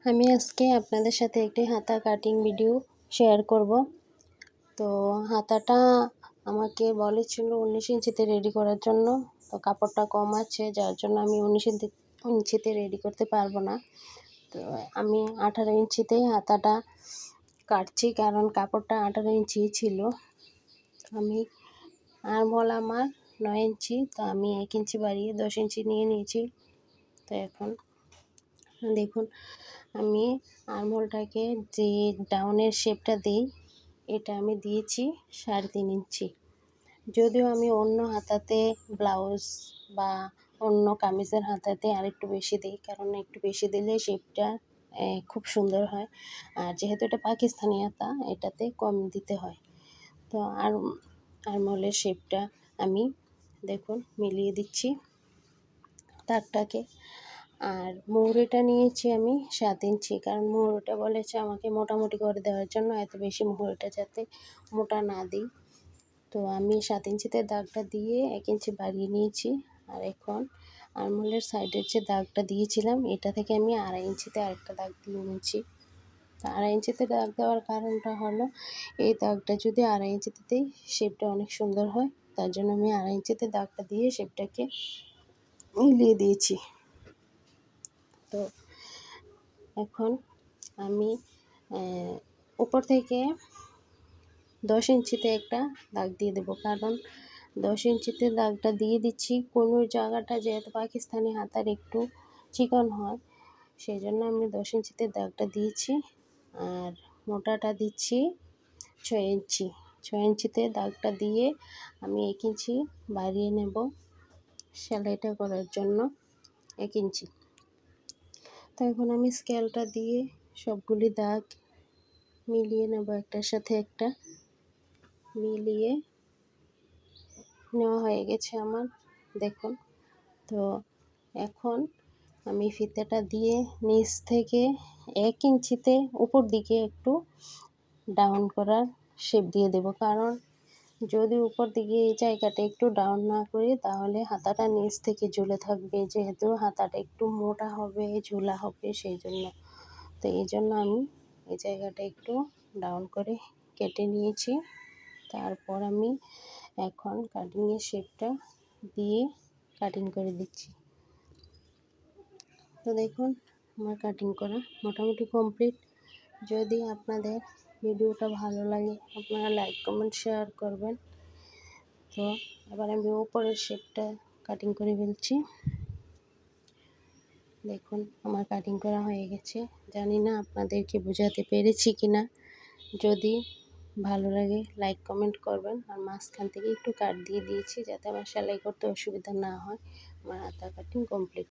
আমি আজকে আপনাদের সাথে একটি হাতা কাটিং ভিডিও শেয়ার করব। তো হাতাটা আমাকে বলেছিল 19 ইঞ্চিতে রেডি করার জন্য। তো কাপড়টা কম আছে, যার জন্য আমি 19 ইঞ্চিতে রেডি করতে পারবো না। তো আমি 18 ইঞ্চিতেই হাতাটা কাটছি, কারণ কাপড়টা 18 ইঞ্চি ছিল। আমি আর্মহোল আমার 9 ইঞ্চি, তো আমি 1 ইঞ্চি বাড়িয়ে 10 ইঞ্চি নিয়ে নিয়েছি। তো এখন দেখুন, আমি আর্মহোলটাকে যে ডাউনের শেপটা দিই, এটা আমি দিয়েছি 3.5 ইঞ্চি। যদিও আমি অন্য হাতাতে ব্লাউজ বা অন্য কামিজের হাতাতে আরেকটু বেশি দিই, কারণ একটু বেশি দিলে শেপটা খুব সুন্দর হয়। আর যেহেতু এটা পাকিস্তানি হাতা, এটাতে কম দিতে হয়। তো আর্মহোলের শেপটা আমি দেখুন মিলিয়ে দিচ্ছি তারটাকে। আর মুহুরিটা নিয়েছি আমি 7 ইঞ্চি, কারণ মুহুরিটা বলেছে আমাকে মোটামুটি করে দেওয়ার জন্য, এত বেশি মুহুরিটা যাতে মোটা না দিই। তো আমি 7 ইঞ্চিতে দাগটা দিয়ে 1 ইঞ্চি বাড়িয়ে নিয়েছি। আর এখন আর্মহোলের সাইডের যে দাগটা দিয়েছিলাম, এটা থেকে আমি 2.5 ইঞ্চিতে আরেকটা দাগ দিয়ে নিয়েছি। তো 2.5 ইঞ্চিতে দাগ দেওয়ার কারণটা হলো, এই দাগটা যদি 2.5 ইঞ্চিতে দিই, শেপটা অনেক সুন্দর হয়। তার জন্য আমি 2.5 ইঞ্চিতে দাগটা দিয়ে শেপটাকে মিলিয়ে দিয়েছি। তো এখন আমি উপর থেকে 10 ইঞ্চিতে একটা দাগ দিয়ে দেবো, কারণ 10 ইঞ্চিতে দাগটা দিয়ে দিচ্ছি। কোনো জায়গাটা যেহেতু পাকিস্তানি হাতার একটু চিকন হয়, সেই জন্য আমি 10 ইঞ্চিতে দাগটা দিয়েছি। আর মোটাটা দিচ্ছি 6 ইঞ্চি। 6 ইঞ্চিতে দাগটা দিয়ে আমি 1 ইঞ্চি বাড়িয়ে নেব সেলাইটা করার জন্য, 1 ইঞ্চি। তো এখন আমি স্কেলটা দিয়ে সবগুলি দাগ মিলিয়ে নেব, একটার সাথে একটা মিলিয়ে নেওয়া হয়ে গেছে আমার, দেখুন। তো এখন আমি ফিতাটা দিয়ে নিচ থেকে 1 ইঞ্চিতে উপর দিকে একটু ডাউন করার শেপ দিয়ে দেব, কারণ যদি উপর দিকে এই জায়গাটা একটু ডাউন না করি, তাহলে হাতাটা নিচ থেকে ঝুলে থাকবে, যেহেতু হাতাটা একটু মোটা হবে, ঝুলা হবে, সেই জন্য। তো এই জন্য আমি এই জায়গাটা একটু ডাউন করে কেটে নিয়েছি। তারপর আমি এখন কাটিংয়ের শেপটা দিয়ে কাটিং করে দিচ্ছি। তো দেখুন, আমার কাটিং করা মোটামুটি কমপ্লিট। যদি আপনাদের ভিডিওটা ভালো লাগে, আপনারা লাইক কমেন্ট শেয়ার করবেন। তো এবার আমি উপরের শেপটা কাটিং করে ফেলছি। দেখুন, আমার কাটিং করা হয়ে গেছে। জানি না আপনাদেরকে বোঝাতে পেরেছি কিনা। যদি ভালো লাগে লাইক কমেন্ট করবেন। আর মাঝখান থেকে একটু কাট দিয়ে দিয়েছি, যাতে আমার সেলাই করতে অসুবিধা না হয়। আমার হাতা কাটিং কমপ্লিট।